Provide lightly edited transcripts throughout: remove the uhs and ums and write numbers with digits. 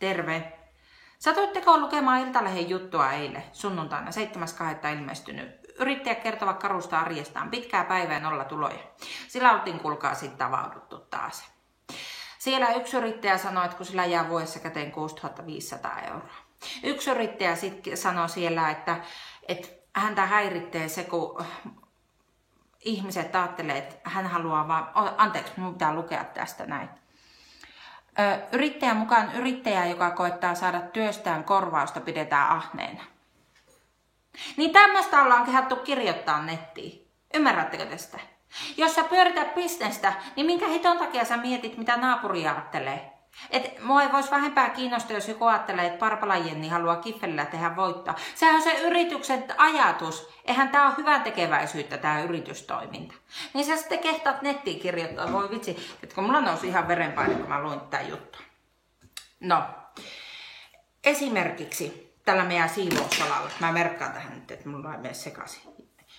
Terve! Satuitteko lukemaan Iltalehden juttua eilen, sunnuntaina 7.2. ilmestynyt? Yrittäjät kertovat karusta arjestaan, pitkää päivää, nolla tuloja. Sillä oltiin kuulkaa sitten avauduttu taas. Siellä yksi yrittäjä sanoi, että kun sillä jää vuodessa käteen 6500 euroa. Yksi yrittäjä sitten sanoi siellä, että häntä häiritsee se, kun ihmiset ajattelee, että hän haluaa vaan... Anteeksi, minun pitää lukea tästä näin. Yrittäjän mukaan yrittäjä, joka koettaa saada työstään korvausta, pidetään ahneena. Niin tämmöistä ollaan kehattu kirjoittaa nettiin. Ymmärrättekö tästä? Jos sä pyörität bisnestä, niin minkä hiton takia sä mietit, mitä naapuri ajattelee? Et mua ei vois vähempää kiinnostaa, jos joku ajattelee, että Parpala Jenni haluaa kiffellä tehdä voittoa. Sehän on se yrityksen ajatus. Eihän tää ole hyvän tekeväisyyttä, tää yritystoiminta. Niin sä sitten kehtaat nettiin kirjoittaa. Voi vitsi, että kun mulla nousi ihan verenpaine, kun mä luin tää juttu. No, esimerkiksi tällä meidän siivousalalla. Mä merkkaan tähän nyt, että mulla ei mene sekaisin.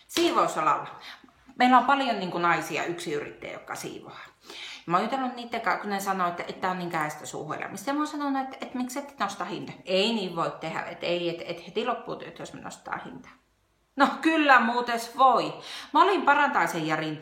Siivousalalla. Meillä on paljon niin kuin naisia, yksi yrittäjä, joka siivoaa. Mä oon jutellut niiden kanssa, kun ne sanoo, että tämä on niin käestä suuhuelämistä. Ja mä oon sanonut, että miksi et nosta hintaa. Ei niin voi tehdä, että heti loppuu työt, jos me nostaa hintaa. No kyllä muuten voi. Mä olin Parantaisen Jarin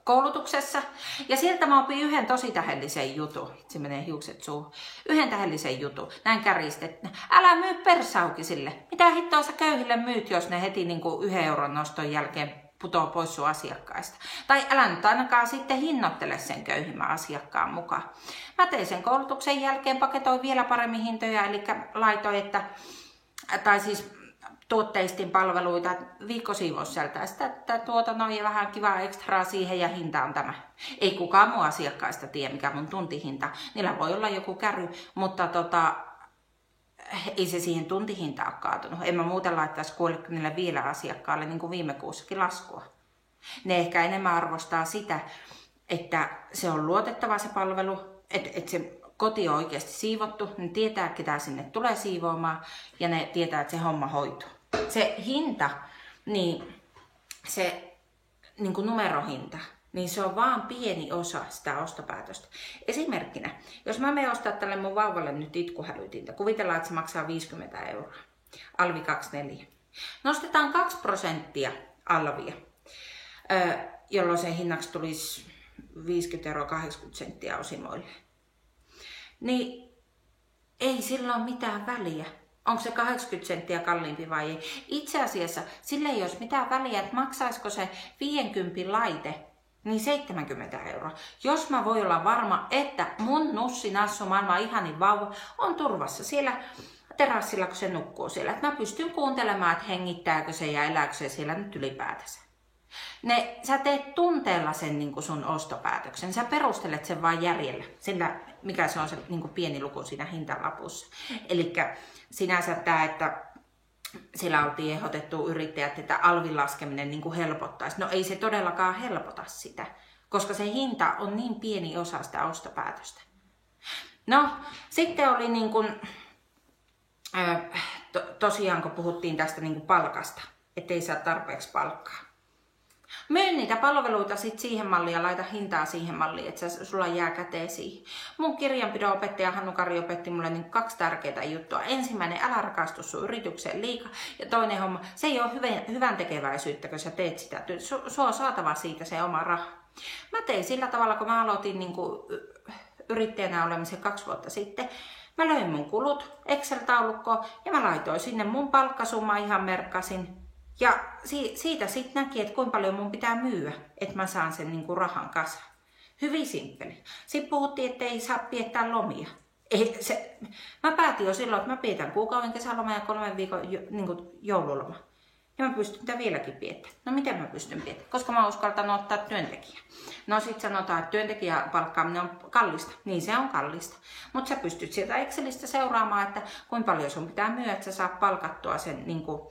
koulutuksessa. Ja sieltä mä opin yhden tosi tähdellisen jutun. Se menee hiukset suuhun. Yhden tähdellisen jutun. Näin kärjistettä. Älä myy persaukisille. Mitä hittoa sä köyhille myyt, jos ne heti niin kuin 1 euron noston jälkeen putoo pois sun asiakkaista. Tai älä nyt ainakaan sitten hinnoittele sen köyhimmän asiakkaan mukaan. Mä tein sen koulutuksen jälkeen, paketoin vielä paremmin hintoja, eli laitoin, tuotteistin palveluita, viikkosiivous sieltä, tuotannon ja vähän kivaa ekstraa siihen ja hinta on tämä. Ei kukaan mun asiakkaista tiedä, mikä mun tuntihinta. Niillä voi olla joku käry, mutta ei se siihen tuntihintaan ole kaatunut. En mä muuten laittaisi 65 asiakkaalle niin kuin viime kuussakin laskua. Ne ehkä enemmän arvostaa sitä, että se on luotettava se palvelu, että se koti on oikeasti siivottu, ne tietää, ketä sinne tulee siivoamaan ja ne tietää, että se homma hoituu. Se hinta, niin se niin kuin numerohinta, niin se on vaan pieni osa sitä ostopäätöstä. Esimerkkinä, jos mä menen ostaa tälle mun vauvalle nyt itkuhälytintä, kuvitellaan, että se maksaa 50 euroa, alvi 24. Nostetaan 2% alvia, jolloin sen hinnaksi tulisi 50 euroa 80 senttiä osimoille. Niin ei sillä ole mitään väliä. Onko se 80 senttiä kalliimpi vai ei? Itse asiassa sillä ei olisi mitään väliä, että maksaisiko se 50 laite niin 70 euroa. Jos mä voin olla varma, että mun nussi nassu maailman ihanin vauva on turvassa siellä terassilla, kun se nukkuu siellä. Että mä pystyn kuuntelemaan, että hengittääkö se ja elääkö se siellä nyt ylipäätänsä. Sä teet tunteella sen niin kuin sun ostopäätöksen. Sä perustelet sen vain järjellä. Sillä, mikä se on se niin kuin pieni luku siinä hintalapussa. Elikkä sinänsä tämä, että sillä oltiin ehdotettu yrittäjät, että alvin laskeminen niin kuin helpottaisi. No ei se todellakaan helpota sitä, koska se hinta on niin pieni osa sitä ostopäätöstä. No, sitten oli niin kuin, tosiaan kun puhuttiin tästä niin kuin palkasta, ettei saa tarpeeksi palkkaa. Myy niitä palveluita sit siihen malliin ja laita hintaa siihen malliin, että sulla jää käteen siihen. Mun kirjanpidon opettaja Hannu Kari opetti mulle niin 2 tärkeää juttua. Ensimmäinen, älä rakastu sun yritykseen liikaa. Ja toinen homma, se ei ole hyvän tekeväisyyttä, kun sä teet sitä. Sua on saatava siitä se oma raha. Mä tein sillä tavalla, kun mä aloitin niin kuin yrittäjänä olemisen 2 vuotta sitten. Mä löin mun kulut Excel-taulukkoon ja mä laitoin sinne mun palkkasumma, ihan merkkasin. Ja siitä sitten näki, että kuinka paljon mun pitää myyä, että mä saan sen niin kuin rahan kasaan. Hyvin simppeli. Sitten puhuttiin, että ei saa piettää lomia. Mä päätin jo silloin, että mä pietän kuukauden kesäloma ja 3 viikon niin kuin joululoma. Ja mä pystyn tätä vieläkin piettämään. No miten mä pystyn piettämään? Koska mä uskaltan ottaa työntekijää. No sit sanotaan, että työntekijän palkkaaminen on kallista. Niin se on kallista. Mutta sä pystyt sieltä Excelistä seuraamaan, että kuinka paljon sun pitää myyä, että sä saat palkattua sen niin kuin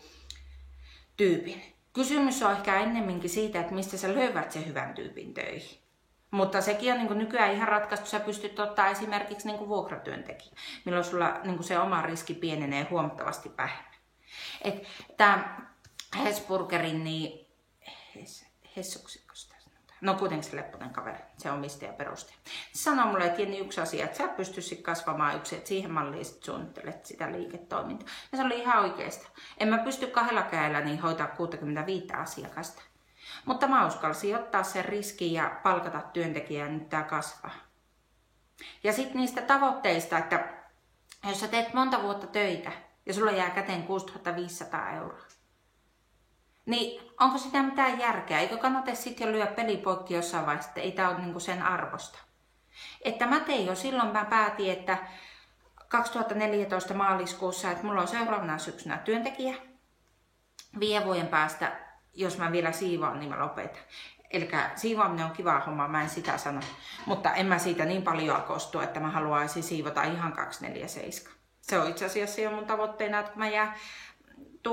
tyypin. Kysymys on ehkä ennemminkin siitä, että mistä sä löydät sen hyvän tyypin töihin. Mutta sekin on niin kuin nykyään ihan ratkaistu, sä pystyt ottaa esimerkiksi niin kuin vuokratyöntekijä, milloin sulla niin kuin se oma riski pienenee huomattavasti vähemmän. Tämä Hesburgerin, niin Hessuksikko sitä sanotaan. No kuitenkin se lepponen kaveri, se omistaja perustaja. Se sanoi mulle, että Jenni, yksi asia, että sä pystyisit kasvamaan yksin, että siihen malliin sit suunnittelet sitä liiketoimintaa. Ja se oli ihan oikeasta. En mä pysty 2 kädellä niin hoitaa 65 asiakasta. Mutta mä uskalsin ottaa sen riskin ja palkata työntekijää, nyt tää kasvaa. Ja sitten niistä tavoitteista, että jos sä teet monta vuotta töitä ja sulla jää käteen 6500 euroa, niin onko sitä mitään järkeä? Eikö kannata sitten jo lyö pelipoikki jossain vaiheessa, että ei tämä ole niinku sen arvosta? Että mä tein jo silloin, mä päätin, että 2014 maaliskuussa, että mulla on seuraavana syksynä työntekijä. 5 vuoden päästä, jos mä vielä siivoan, niin mä lopetan. Eli siivoaminen on kiva homma, mä en sitä sano. Mutta en mä siitä niin paljon kostu, että mä haluaisin siivota ihan 247. Se on itse asiassa jo mun tavoitteena, että kun mä jään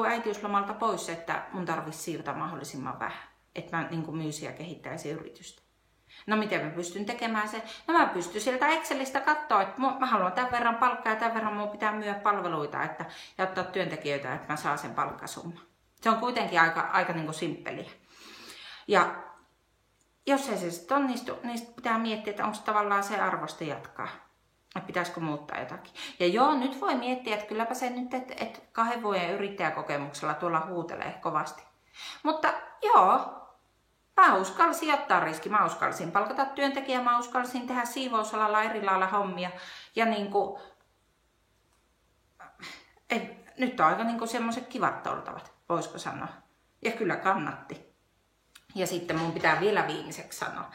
äitiyslomalta pois, että mun tarvitsisi siivota mahdollisimman vähän. Että mä niin myysin ja kehittäisin yritystä. No miten mä pystyn tekemään sen? No mä pystyn sieltä Excelistä katsoa, että mä haluan tämän verran palkkaa ja tämän verran mun pitää myydä palveluita ja ottaa työntekijöitä, että mä saan sen palkkasumman. Se on kuitenkin aika niin kuin simppeliä. Ja jos ei se sitten onnistu, niin sit pitää miettiä, että onko tavallaan se arvosta jatkaa. Että pitäisikö muuttaa jotakin. Ja joo, nyt voi miettiä, että kylläpä se nyt, että 2 vuoden yrittäjäkokemuksella tuolla huutelee kovasti. Mutta joo, mä uskalsin ottaa riski. Mä uskalsin palkata työntekijää, mä uskalsin tehdä siivousalalla eri lailla hommia. Ja niinku, nyt on aika niinku semmoiset kivat oltavat, voisiko sanoa. Ja kyllä kannatti. Ja sitten mun pitää vielä viimeiseksi sanoa.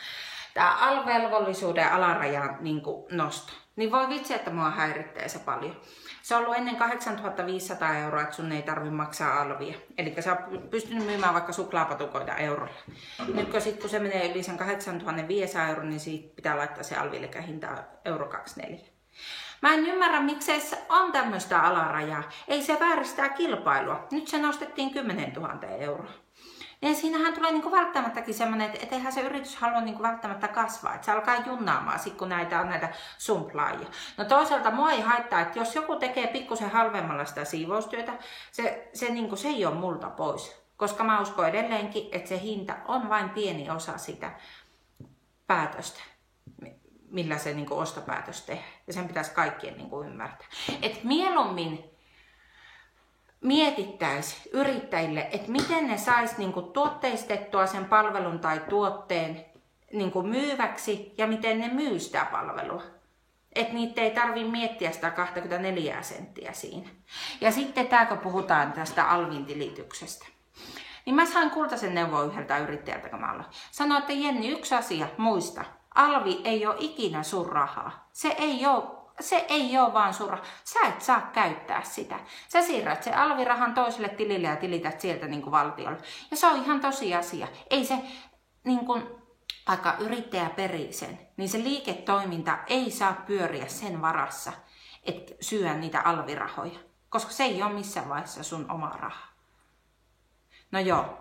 Tämä alvelvollisuuden alarajan niin nosto. Niin voi vitsi, että mua häiritsee se paljon. Se on ollut ennen 8500 euroa, että sun ei tarvitse maksaa alvia. Eli sä oot pystynyt myymään vaikka suklaapatukoita eurolla. Nyt kun se menee yli sen 8500 euroa, niin siitä pitää laittaa se alvi, eli hinta euro 24. Mä en ymmärrä, miksei se on tämmöistä alarajaa. Ei se vääristää kilpailua. Nyt se nostettiin 10 000 euroa. Ja siinähän tulee niinku välttämättäkin semmoinen, että eihän se yritys halua niinku välttämättä kasvaa. Että se alkaa junnaamaan sit, kun näitä on näitä sumplaajia. No toisaalta mua ei haittaa, että jos joku tekee pikkusen halvemmalla sitä siivoustyötä, se ei ole multa pois. Koska mä uskon edelleenkin, että se hinta on vain pieni osa sitä päätöstä, millä se niinku ostopäätös tehdään. Ja sen pitäisi kaikkien niinku ymmärtää. Että mieluummin mietittäisiin yrittäjille, että miten ne sais niinku tuotteistettua sen palvelun tai tuotteen niinku myyväksi ja miten ne myy sitä palvelua. Että niitä ei tarvitse miettiä sitä 24 senttiä siinä. Ja sitten tää, kun puhutaan tästä alvin tilityksestä. Niin mä sain kultaisen neuvon yhdeltä yrittäjältä, kun mä aloin. Sanoin, että Jenni, yksi asia, muista. Alvi ei ole ikinä sun rahaa. Se ei ole vaan sun rahaa. Sä et saa käyttää sitä. Sä siirrät se alvirahan toiselle tilille ja tilität sieltä niin kuin valtiolle. Ja se on ihan tosiasia. Ei se, niin kuin, vaikka yrittäjä perii sen, niin se liiketoiminta ei saa pyöriä sen varassa, että syö niitä alvirahoja. Koska se ei ole missään vaiheessa sun oma raha. No joo.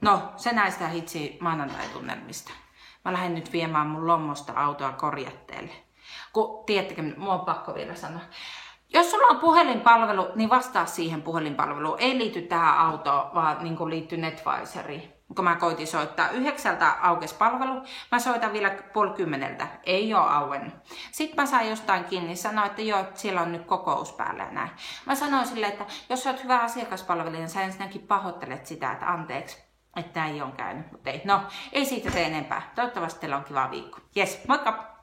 No, se näistä hitsi maanantai-tunnelmista. Mä lähden nyt viemään mun lommosta autoa korjatteelle. Kun tiedättekö, mua on pakko vielä sanoa. Jos sulla on puhelinpalvelu, niin vastaa siihen puhelinpalveluun. Ei liity tähän autoon, vaan niin liittyy Netvisoriin. Kun mä koitin soittaa 9 aukesi palvelu, mä soitan vielä 9:30. Ei ole auennut. Sitten mä sain jostain kiinni, sanoin, että joo, siellä on nyt kokous päällä ja näin. Mä sanoin silleen, että jos sä oot hyvä asiakaspalvelija, niin sä ensinnäkin pahoittelet sitä, että anteeksi, että näin on käynyt. Mutta ei, no, ei siitä se enempää. Toivottavasti teillä on kiva viikko. Jes, moikka!